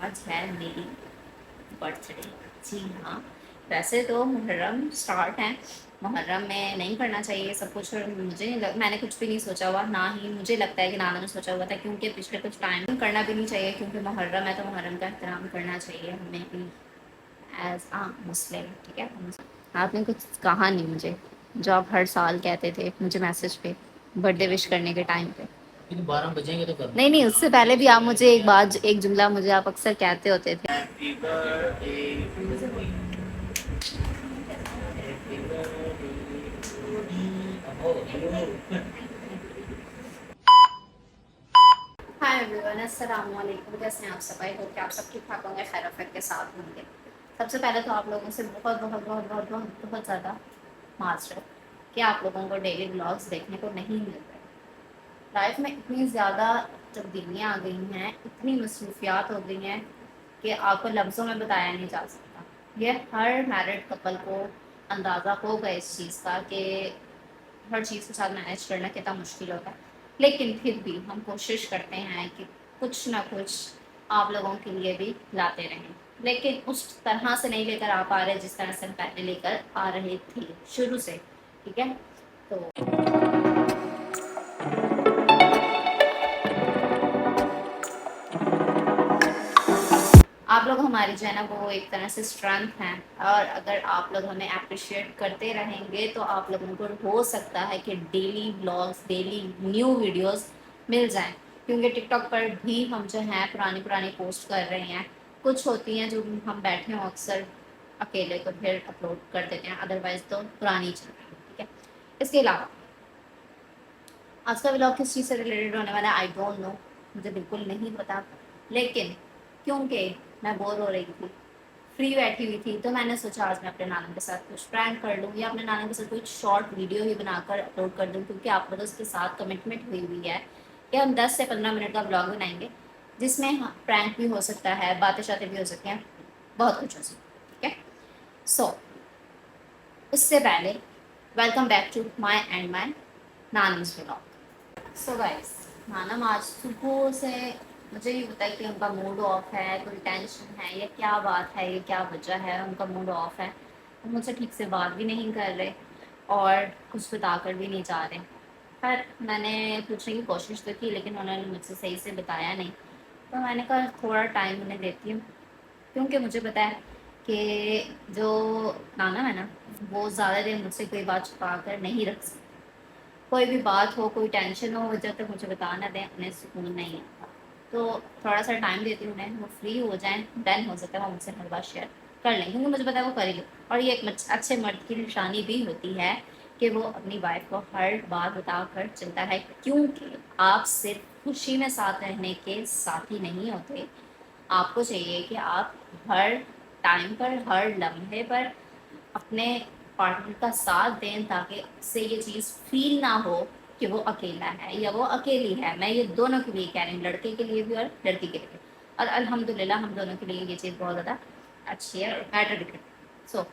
آج ہے میری برتھ ڈے. جی ہاں، ویسے تو محرم سٹارٹ ہے. محرم میں نہیں کرنا چاہیے سب کچھ، اور مجھے میں نے کچھ بھی نہیں سوچا ہوا، نہ ہی مجھے لگتا ہے کہ نانا نے سوچا ہوا تھا، کیونکہ پچھلے کچھ ٹائم کرنا بھی نہیں چاہیے، کیونکہ محرم ہے تو محرم کا احترام کرنا چاہیے ہمیں بھی ایز آ مسلم. ٹھیک ہے، آپ نے کچھ کہا نہیں مجھے جو آپ ہر سال کہتے تھے مجھے میسج پہ برتھ ڈے وش کرنے کے ٹائم پہ. 12 بجیں گے تو نہیں، اس سے پہلے بھی آپ مجھے ایک جملہ مجھے آپ اکثر کہتے ہوتے تھے. Happy birthday to you. Happy birthday to you. High every one, السلام علیکم. کیسے ہیں آپ سب؟ آئی ہوپ کہ آپ سب ٹھیک ٹھاک ہوں گے، خیر وفیت کے ساتھ ہوں گے. سب سے پہلے تو آپ لوگوں سے بہت بہت بہت بہت بہت بہت زیادہ معذرت کہ آپ لوگوں کو ڈیلی بلاگس دیکھنے کو نہیں مل رہے. لائف میں اتنی زیادہ تبدیلیاں آ گئی ہیں، اتنی مصروفیات ہو گئی ہیں کہ آپ کو لفظوں میں بتایا نہیں جا سکتا. یہ ہر میرڈ کپل کو اندازہ ہوگا اس چیز کا کہ ہر چیز کے ساتھ مینیج کرنا کتنا مشکل ہوتا ہے. لیکن پھر بھی ہم کوشش کرتے ہیں کہ کچھ نہ کچھ آپ لوگوں کے لیے بھی لاتے رہیں، لیکن اس طرح سے نہیں لے کر آ پا رہے جس طرح سے پہلے لے کر آ رہے تھے شروع سے. ٹھیک ہے، تو آپ لوگ ہماری جو ہے نا وہ ایک طرح سے اسٹرینتھ ہیں، اور اگر آپ لوگ ہمیں اپریشیٹ کرتے رہیں گے تو آپ لوگوں کو ہو سکتا ہے کہ daily blogs, daily new videos مل جائیں. کیونکہ ٹک ٹاک پر بھی ہم جو ہیں پرانی پوسٹ کر رہے ہیں. کچھ ہوتی ہیں جو ہم بیٹھے ہوں اکثر اکیلے تو پھر اپلوڈ کر دیتے ہیں، ادروائز تو پرانی چل رہی ہے. ٹھیک ہے، اس کے علاوہ آج کا ولاگ کس چیز سے ریلیٹڈ ہونے والا ہے آئی ڈونٹ نو، مجھے بالکل نہیں پتا. لیکن کیونکہ میں بور ہو رہی تھی، فری بیٹھی ہوئی تھی، تو میں نے سوچا آج میں اپنے نانا کے ساتھ کچھ پرینک کر لوں، یا اپنے نانا کے ساتھ کچھ شارٹ ویڈیو ہی بنا کر اپلوڈ کر دوں. کیونکہ آپ لوگوں کے ساتھ کمٹمنٹ ہوئی ہے کہ ہم 10 سے 15 منٹ کا بلاگ بنائیں گے، جس میں پرینک بھی ہو سکتا ہے، باتیں شاتیں بھی ہو سکتی ہیں، بہت کچھ ہو سکتا ہے. ٹھیک ہے، سو اس سے پہلے welcome back to my and my Nani's vlog. So guys, نانم آج صبح سے مجھے یہ بتایا کہ ان کا موڈ آف ہے، کوئی ٹینشن ہے، یہ کیا بات ہے، یہ کیا وجہ ہے ان کا موڈ آف ہے. مجھ سے ٹھیک سے بات بھی نہیں کر رہے اور کچھ بتا کر بھی نہیں جا رہے. خیر میں نے پوچھنے کی کوشش تو کی، لیکن انہوں نے مجھ سے صحیح سے بتایا نہیں. تو میں نے کہا تھوڑا ٹائم انہیں دیتی ہوں، کیونکہ مجھے پتا ہے کہ جو نانا ہے نا وہ زیادہ دیر مجھ سے کوئی بات چھپا کر نہیں رکھ سکتے. کوئی بھی بات ہو، کوئی ٹینشن ہو، جب تک مجھے بتا نہ دیں انہیں سکون نہیں آتا. تو تھوڑا سا ٹائم دیتی ہوں انہیں، وہ فری ہو جائیں، دین ہو سکتا ہے وہ مجھ سے ہر بات شیئر کر لیں، کیونکہ مجھے پتا ہے وہ کرے گی. اور یہ ایک اچھے مرد کی نشانی بھی ہوتی ہے کہ وہ اپنی وائف کو ہر بات بتا کر چلتا ہے، کیونکہ آپ صرف خوشی میں ساتھ رہنے کے ساتھی نہیں ہوتے. آپ کو چاہیے کہ آپ ہر ٹائم پر، ہر لمحے پر اپنے پارٹنر کا ساتھ دیں، تاکہ اس سے یہ چیز فیل نہ ہو کہ وہ اکیلا ہے یا وہ اکیلی ہے. میں یہ دونوں کے لیے کہہ رہی ہوں، لڑکے کے لیے بھی اور لڑکی کے لیے بھی. اور الحمدللہ ہم دونوں کے لیے یہ چیز بہت زیادہ اچھی ہے اور میٹر بھی کرتی ہے. سو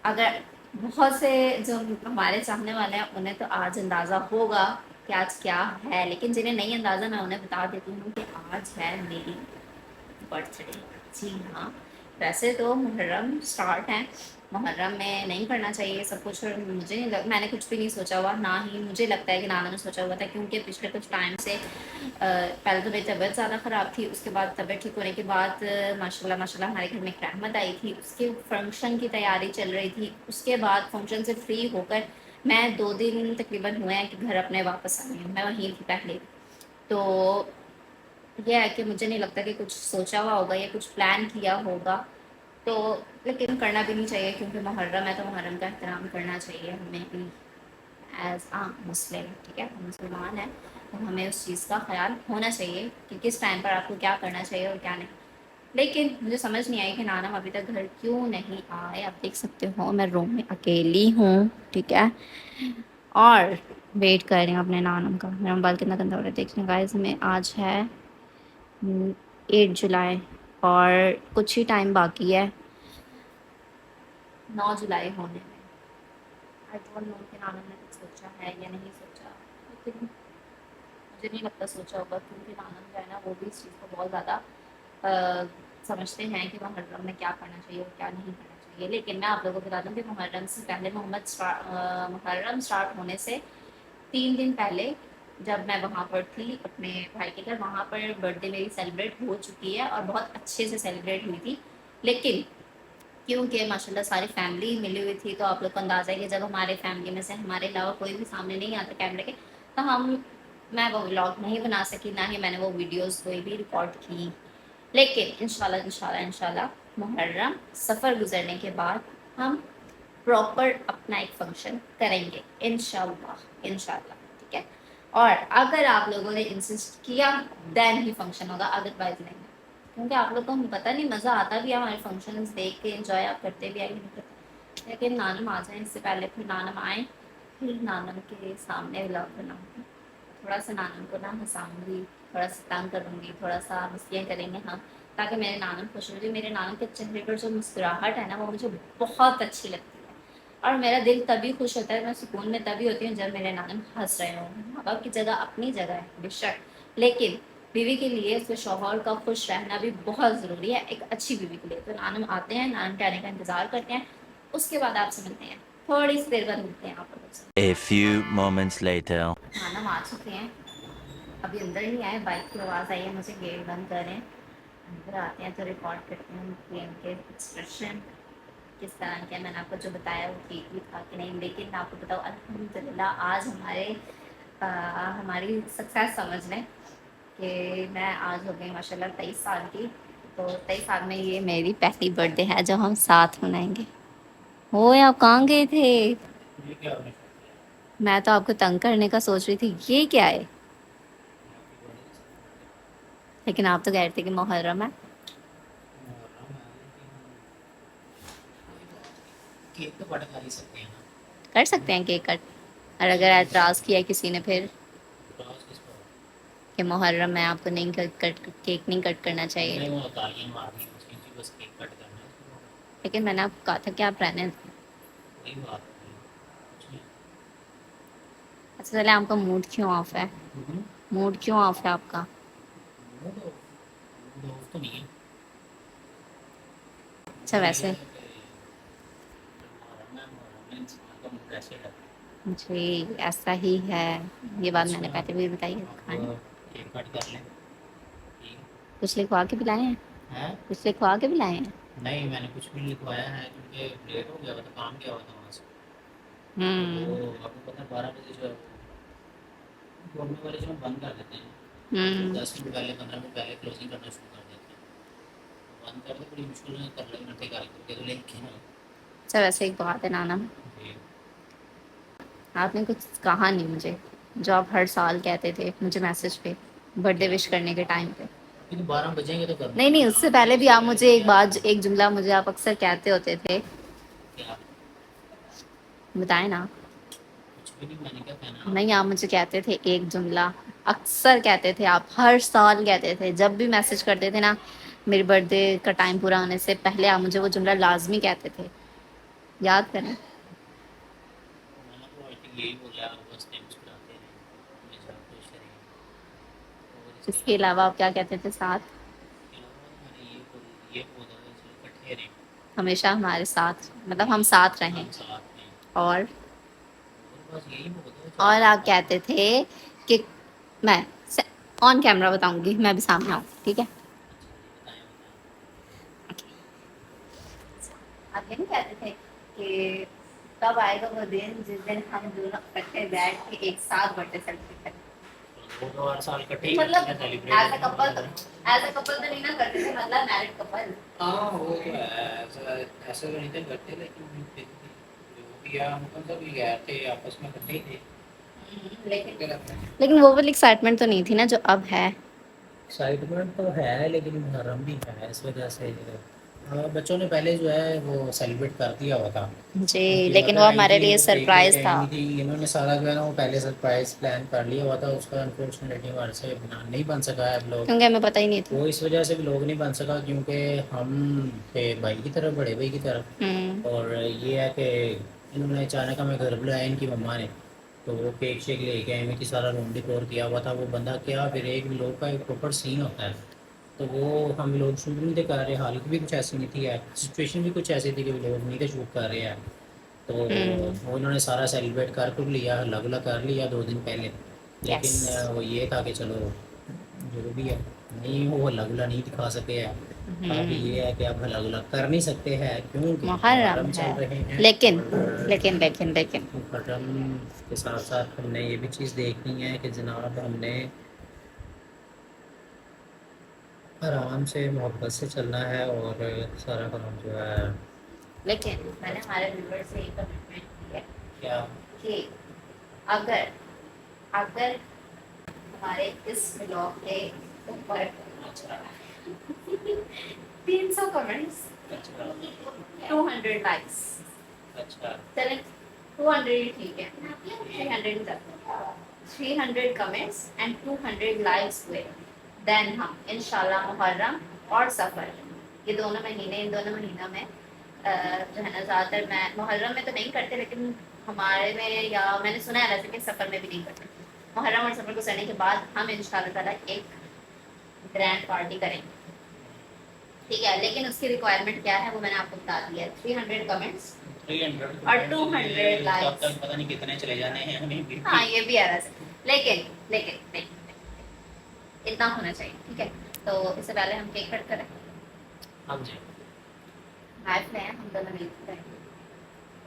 اگر بہت سے جو ہمارے چاہنے والے ہیں انہیں تو آج اندازہ ہوگا کہ آج کیا ہے، لیکن جنہیں نہیں اندازہ میں انہیں بتا دیتی ہوں کہ آج ہے میری برتھ ڈے. جی ہاں، ویسے تو محرم سٹارٹ ہے. محرم میں نہیں کرنا چاہیے سب کچھ، اور میں نے کچھ بھی نہیں سوچا ہوا، نہ ہی مجھے لگتا ہے کہ نانا نے سوچا ہوا تھا. کیونکہ پچھلے کچھ ٹائم سے پہلے تو میری طبیعت زیادہ خراب تھی، اس کے بعد طبیعت ٹھیک ہونے کے بعد ماشاء اللہ ہمارے گھر میں ایک رحمت آئی تھی، اس کے فنکشن کی تیاری چل رہی تھی. اس کے بعد فنکشن سے فری ہو کر میں 2 دن تقریباً ہوئے ہیں کہ گھر اپنے واپس آئی ہوں. میں وہیں تھی پہلے. تو یہ ہے کہ مجھے نہیں لگتا کہ کچھ سوچا ہوا ہوگا یا کچھ پلان کیا ہوگا. تو لیکن کرنا بھی نہیں چاہیے، کیونکہ محرم ہے تو محرم کا احترام کرنا چاہیے ہمیں بھی ایز آ مسلم. ٹھیک ہے، ہم مسلمان ہیں تو ہمیں اس چیز کا خیال ہونا چاہیے کہ کس ٹائم پر آپ کو کیا کرنا چاہیے اور کیا نہیں. لیکن مجھے سمجھ نہیں آئی کہ نانا ابھی تک گھر کیوں نہیں آئے. آپ دیکھ سکتے ہو میں روم میں اکیلی ہوں. ٹھیک ہے، اور ویٹ کر رہی ہوں اپنے نانم کا. میرا موبائل کتنا گندا ہو رہا ہے دیکھ لیں گائز. میں آج ہے 8 جولائی اور کچھ ہی ٹائم باقی ہے 9 جولائی ہونے میں. آئی ڈونٹ نو کہ نانا نے کچھ سوچا ہے یا نہیں سوچا، لیکن مجھے نہیں لگتا سوچا ہوگا، کیونکہ نانا جو ہے نا وہ بھی اس چیز کو بہت زیادہ سمجھتے ہیں کہ محرم میں کیا کرنا چاہیے اور کیا نہیں کرنا چاہیے، لیکن میں آپ لوگوں کو بتا دوں کہ محرم سے پہلے محرم اسٹارٹ ہونے سے 3 دن پہلے جب میں وہاں پر تھی اپنے بھائی کے گھر، وہاں پر برتھ ڈے میری سیلیبریٹ ہو چکی ہے اور بہت اچھے سے سیلیبریٹ ہوئی تھی، لیکن کیونکہ ماشاء اللہ ساری فیملی ملی ہوئی تھی، تو آپ لوگ کو اندازہ ہے کہ جب ہمارے فیملی میں سے ہمارے علاوہ کوئی بھی سامنے نہیں آتا کیمرے کے، تو میں وہ ولاگ نہیں بنا سکی، نہ ہی میں نے وہ ویڈیوز کوئی بھی ریکارڈ کی، لیکن انشاءاللہ محرم سفر گزرنے کے بعد ہم پراپر اپنا ایک فنکشن کریں گے انشاءاللہ ٹھیک ہے، اور اگر آپ لوگوں نے انسسٹ کیا دین ہی فنکشن ہوگا، ادر وائز نہیں، کیونکہ آپ لوگ کو ہمیں پتہ نہیں مزہ آتا بھی ہے ہمارے فنکشنز دیکھ کے، انجوائے آپ کرتے بھی آئے نہیں کرتے، لیکن نانم آ جائیں اس سے پہلے، پھر نانم آئیں، پھر نانم کے سامنے ولاگ بناؤں گی، تھوڑا سا نانم کو نہ ہنساؤں گی، تھوڑا سا تنگ کروں گی، تھوڑا سا مسئلے کریں گے ہم، تاکہ میرے نانم خوش ہو جائے، میرے نانم کے چہرے پر جو مسکراہٹ ہے نا وہ مجھے بہت اچھی لگتی ہے، اور میرا دل تبھی خوش ہوتا ہے، میں سکون میں تبھی ہوتی ہوں جب میرے نانم ہنس رہے ہوں، ماں باپ کی جگہ اپنی جگہ ہے بے شک، لیکن بیوی کے لیے اس کے شوہر کا خوش رہنا بھی بہت ضروری ہے ایک اچھی بیوی کے لیے، تو نانم آتے ہیں، نانم کے آنے کا انتظار کرتے ہیں، اس کے بعد آپ سے ملتے ہیں، تھوڑی سی دیر بعد ملتے ہیں آپ لوگوں سے۔ A few moments later. نانم آ چکے ہیں، ابھی اندر نہیں آئے، بائک کی آواز آئی ہے، مجھے گیٹ بند کریں، اندر آتے ہیں تو ریکارڈ کرتے ہیں کہ ان کے ایکسپریشن کس طرح کے، میں نے آپ کو جو بتایا وہ ٹھیک بھی تھا کہ نہیں، لیکن میں آپ کو بتاؤں الحمدللہ آج ہماری سکسیس سمجھ لیں کہ میں آج ہو گئی ماشاء اللہ 23 سال کی، تو 23 سال میں یہ میری پہلی برتھ ڈے ہے جو ہم ساتھ منائیں گے۔ ہو آپ کہاں گئے تھے؟ میں تو آپ کو تنگ کرنے کا سوچ رہی تھی، یہ کیا ہے؟ لیکن آپ تو کہہ رہے تھے کہ محرم ہے۔ کر سکتے ہیں کیک کٹ، اور اگر اعتراض کیا کسی نے پھر کہ محرم میں آپ کو نہیں کیک نہیں کٹ کرنا چاہیے، لیکن میں نے آپ کو کہا تھا کہ آپ رہنے دیں۔ اچھا چلے، آپ کا موڈ کیوں آف ہے؟ موڈ کیوں آف ہے آپ کا؟ اچھا ویسے جی ایسا ہی ہے، یہ بات میں نے پہلے بھی بتائی ہے، کچھ لکھوا کے پلائے ہیں، کچھ لکھوا کے پلائے ہیں؟ نہیں میں نے کچھ بھی لکھوایا ہے کیونکہ لیٹ ہو گیا تھا، کام کیا ہوا تھا وہاں سے، آپ کو پتہ 12 بجے جو گورنمنٹ والے جو بند کر دیتے ہیں، 10 منٹ پہلے 15 منٹ پہلے کلوزنگ کرنا شروع کر دیتے ہیں، بند کر دو، بڑی مشکل سے کر لیں گھنٹے کر کے تو لے کے نا۔ اچھا ویسے ایک بات ہے نانا، آپ نے کچھ کہا نہیں مجھے، جو آپ ہر سال کہتے تھے مجھے میسج پہ برتھ ڈے وش کرنے کے ٹائم پہ، 12 بجیں گے تو کرنا، نہیں اس سے پہلے بھی آپ مجھے ایک جملہ مجھے آپ اکثر کہتے ہوتے تھے، بتائیں نا، نہیں آپ مجھے کہتے تھے ایک جملہ اکثر کہتے تھے، آپ ہر سال کہتے تھے، جب بھی میسج کرتے تھے نا میری برتھ ڈے کا ٹائم پورا ہونے سے پہلے آپ مجھے وہ جملہ لازمی کہتے تھے، یاد کریں۔ اس کے علاوہ آپ کیا کہتے تھے ساتھ؟ ہمیشہ ہمارے ساتھ، مطلب ہم ساتھ رہیں، اور آپ کہتے تھے کہ میں آن کیمرہ بتاؤں گی، میں بھی سامنے آؤں، ٹھیک ہے؟ آپ یہ نہیں کہتے تھے کہ کب آئے گا وہ دن جس دن ہم دونوں اکٹھے بیٹھ کے ایک ساتھ برتھ ڈے سیلیبریٹ کریں، مطلب ایز اے کپل تو نہیں نا کرتے تھے، مطلب میرڈ کپل، ہاں وہ تو ہے، ایسا تو نہیں تھے کرتے، لیکن جو بھی ہے مطلب بھی گئے تھے آپس میں اکٹھے ہی تھے، لیکن وہ والی ایکسائٹمنٹ تو نہیں تھی نا جو اب ہے۔ ایکسائٹمنٹ تو ہے لیکن محرم بھی ہے، اس وجہ سے بچوں نے پہلے جو ہے وہ سیلیبریٹ کر دیا ہوا تھا جی، لیکن وہ ہمارے لیے سرپرائز تھا، انہوں نے سارا جو ہے نا وہ پہلے سرپرائز پلان کر لیا ہوا تھا، اس کا انفارچونیٹلی ہمارے سے نہیں بن سکا ہے بلاگ، کیونکہ ہمیں پتہ ہی نہیں تھا، وہ اس وجہ سے بھی لوگ نہیں بن سکا کیونکہ ہم تھے بھائی کی طرف، بڑے بھائی کی طرف، اور یہ ہے کہ انہوں نے اچانک ہمیں گھر بلایا ان کی مما نے، تو وہ کیک شیک لے کے آئے ہوئی تھی، سارا روم ڈیکور کیا ہوا تھا، وہ بندہ کیا پھر ایک لوگ کا ایک پراپر سین ہوتا ہے، تو وہ ہم لوگ شوٹ نہیں تھے کر رہے، حالت بھی کچھ ایسی نہیں تھی ہے، سچویشن بھی کچھ ایسی تھی کہ لوگ نہیں تھے شوٹ کر رہے ہیں. تو وہ انہوں نے سارا سیلیبریٹ کر لیا، الگ الگ کر لیا 2 دن پہلے. لیکن یس. وہ یہ تھا کہ چلو جو بھی ہے نہیں وہ الگ الگ نہیں دکھا سکے ہیں. اب یہ ہے کہ اب الگ الگ کر نہیں سکتے ہیں کیونکہ محرم محرم ہے. چل رہے ہیں. لیکن اور لیکن لیکن لیکن محرم کے ساتھ ساتھ ہم نے یہ بھی چیز دیکھنی ہے کہ جناب ہم نے آرام سے محبت سے چلنا ہے اور سارا کام جو ہے. لیکن میں نے ہمارے ویور سے ایک کمٹمنٹ کی ہے کیا کہ اگر اگر ہمارے اس بلاگ کے اوپر اچھا 300 کمنٹس، اچھا 200 لائکس، اچھا چلیں 200 ہی ٹھیک ہے، 300 تک، 300 کمنٹس اینڈ 200 لائکس ہوئے، دین ہم انشاءاللہ محرم اور سفر یہ دونوں مہینے، ان دونوں مہینوں میں جو ہے نا زیادہ تر میں محرم میں تو نہیں کرتے، لیکن ہمارے میں یا میں نے سنا ہے ویسے کہ سفر میں بھی نہیں کرتے. محرم اور سفر کو کرنے کے بعد ہم ان شاء اللہ تعالیٰ ایک گرینڈ پارٹی کریں گے. ٹھیک ہے، لیکن اس کی ریکوائرمنٹ کیا ہے وہ میں نے آپ کو بتا دیا ہے. 300 کمنٹس 300 اور 200 تب لائکس. تک پتہ نہیں کتنے چلے جانے ہیں ہمیں بھی. ہاں یہ بھی ہے ویسے، لیکن لیکن اتنا ہونا چاہیے. ٹھیک ہے، تو اس سے پہلے ہم کیک کٹ کریں. ہاں جی نائف لیں ہم دونوں مل کے کریں گے.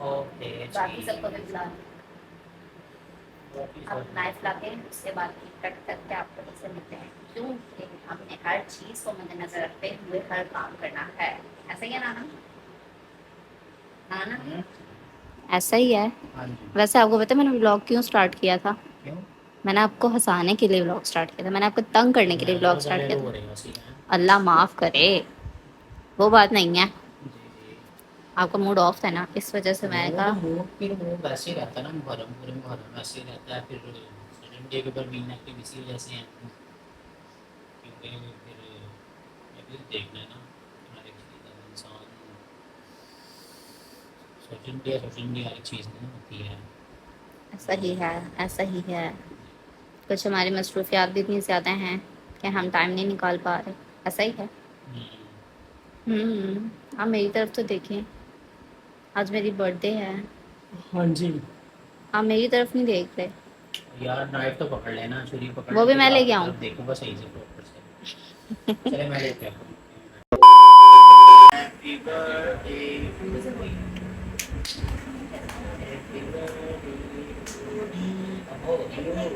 اوکے باقی سب جی. کو بھی بلا لیں. اب نائف لا کے اس کے بعد کیک کٹ کر کے آپ لوگوں سے ملتے ہیں، کیونکہ ہم نے ہر چیز کو مد نظر رکھتے ہوئے ہر کام کرنا ہے. ایسا ہی ہے نانا؟ نانا ایسا ہی ہے. ہاں جی. ویسے آپ کو پتا ہے میں نے بلاگ کیوں سٹارٹ کیا تھا؟ کیوں؟ میں نے آپ کو ہنسانے کے لیے بلاگ سٹارٹ کیا تھا، میں نے آپ کو تنگ کرنے کے لیے بلاگ بہت سٹارٹ سارے کیا لوگ تھا. ہو رہے ہیں اسی ہیں. اللہ معاف کرے، وہ بات نہیں ہے. جی جی. آپ کا موڈ آف تھا نا، اس وجہ سے میں نے کہا پھر وہ ویسے ہی رہتا ہے نا، محرم پورے محرم ویسے ہی رہتا ہے. پھر سوشل میڈیا کے اوپر بھی ایکٹیو اسی وجہ سے ہیں کیونکہ پھر یہ بھی دیکھنا ہے نا ہر ایک چیز. انسان سوشل میڈیا ہر ایک چیز نہیں ہوتی ہے. ایسا ہی ہے، ایسا ہی ہے. کچھ ہماری مصروفیات بھی اتنی زیادہ ہیں کہ ہم ٹائم نہیں نکال پا رہے. ایسا ہی ہے. آپ میری طرف تو دیکھیں، آج میری برتھ ڈے ہے. ہاں جی. آپ میری طرف نہیں دیکھ رہے. یار نائف تو پکڑ لینا، چھری پکڑ وہ بھی لیتے میں تو لے آپ کے کی آؤں. طرف دیکھوں گا صحیح سے پراپر سے. چلے میں لیتے ہیں. Happy birthday to you. Happy birthday to you.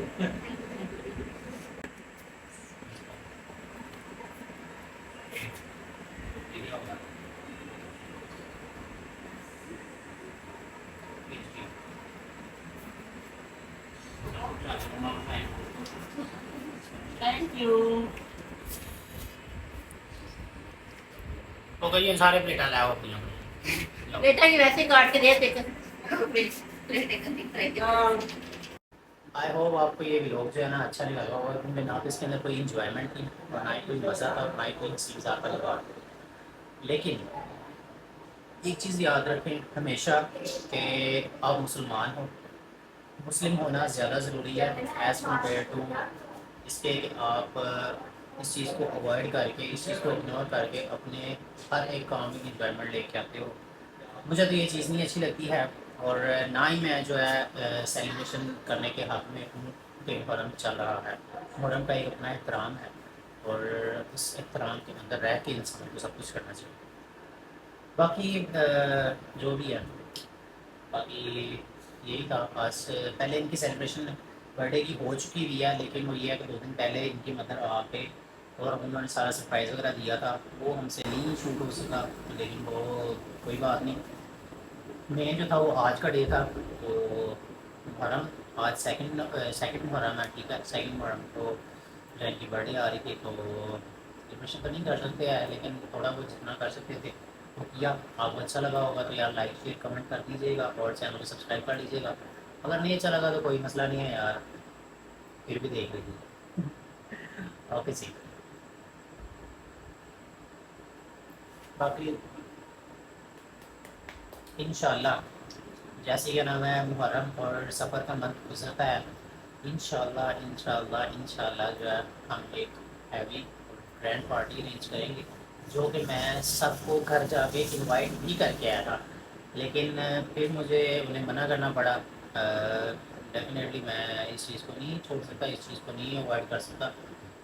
Thank you. تو کہیے سارے پلیٹیں لاؤ اپنی اپنی. بیٹا کی ویسے کاٹ کے دے آئی ہوپ آپ کو یہ ولاگ جو ہے نا اچھا نہیں لگا ہوگا، کیونکہ نہ تو اس کے اندر کوئی انجوائمنٹ تھی اور نہ ہی کوئی مزہ تھا، نہ ہی کوئی چیز آپ کا لگا. لیکن ایک چیز یاد رکھیں ہمیشہ کہ آپ مسلمان ہو. مسلم ہونا زیادہ ضروری ہے ایز کمپیئر ٹو اس کے کہ آپ اس چیز کو اوائڈ کر کے، اس چیز کو اگنور کر کے اپنے ہر ایک کام میں انجوائمنٹ لے کے آتے ہو. مجھے تو یہ چیز نہیں اچھی لگتی ہے اور نہ ہی میں جو ہے سیلیبریشن کرنے کے حق میں ہوں کہ محرم چل رہا ہے. محرم کا ایک اپنا احترام ہے اور اس احترام کے اندر رہ کے انسان کو سب کچھ کرنا چاہیے. باقی جو بھی ہے، باقی یہی تھا. آج پہلے ان کی سیلیبریشن برتھ ڈے کی ہو چکی ہوئی ہے، لیکن وہ یہ ہے کہ 2 دن پہلے ان کی مدر آ کے اور انہوں نے سارا سرپرائز وغیرہ دیا تھا، وہ ہم سے نہیں شوٹ ہو سکا. لیکن وہ کوئی بات نہیں. مین جو تھا وہ آج کا ڈے تھا. تو محرم آج سیکنڈ محرم ہے. ٹھیک ہے، سیکنڈ محرم کو جو ان کی برتھ ڈے آ رہی تھی تو سیلیبریشن تو نہیں کر سکتے ہیں، لیکن تھوڑا بہت جتنا کر سکتے تھے وہ کیا. آپ کو اچھا لگا ہوگا تو یار لائک شیئر کمنٹ کر دیجیے گا اور چینل کو سبسکرائب کر لیجیے گا. اگر نہیں اچھا لگا تو کوئی مسئلہ نہیں ہے یار، پھر بھی دیکھ لیجیے. اوکے جی. باقی انشاءاللہ جیسے کہ نام ہے محرم اور سفر کا منتھ گزرتا ہے، انشاءاللہ جو ہے ہم ایک ہیوی گرینڈ پارٹی ارینج کریں گے جو کہ میں سب کو گھر جا کے انوائٹ بھی کر کے آیا تھا، لیکن پھر مجھے انہیں منع کرنا پڑا. ڈیفینیٹلی میں اس چیز کو نہیں چھوڑ سکتا، اس چیز کو نہیں اوائڈ کر سکتا.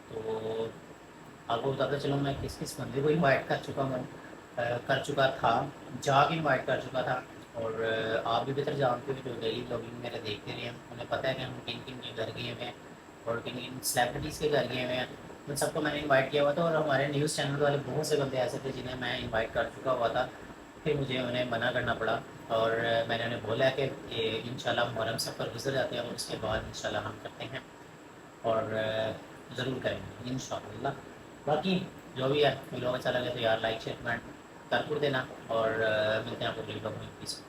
تو آپ کو بتاتا چلوں میں کس کس بندے کو انوائٹ کر چکا تھا، جا کے انوائٹ کر چکا تھا. اور آپ بھی بہتر جانتے ہو جو ڈیلی بلاگنگ میرے دیکھتے رہے ہیں، انہیں پتہ ہے کہ ہم کن کن کے گھر گئے ہوئے ہیں اور کن کن سلیبریٹیز کے گھر گئے ہوئے ہیں. ان سب کو میں نے انوائٹ کیا ہوا تھا، اور ہمارے نیوز چینل والے بہت سے بندے ایسے تھے جنہیں میں انوائٹ کر چکا ہوا تھا. پھر مجھے انہیں منع کرنا پڑا، اور میں نے انہیں بولا کہ انشاءاللہ محرم سفر گزر جاتے ہیں اور اس کے بعد انشاءاللہ ہم کرتے ہیں، اور ضرور کریں گے انشاءاللہ. باقی جو بھی ہے ویڈیو اچھا لگے تو یار لائک شیئر کمنٹ کر دینا، اور ملتے ہیں آپ کو اگلی ویڈیو میں. پیس.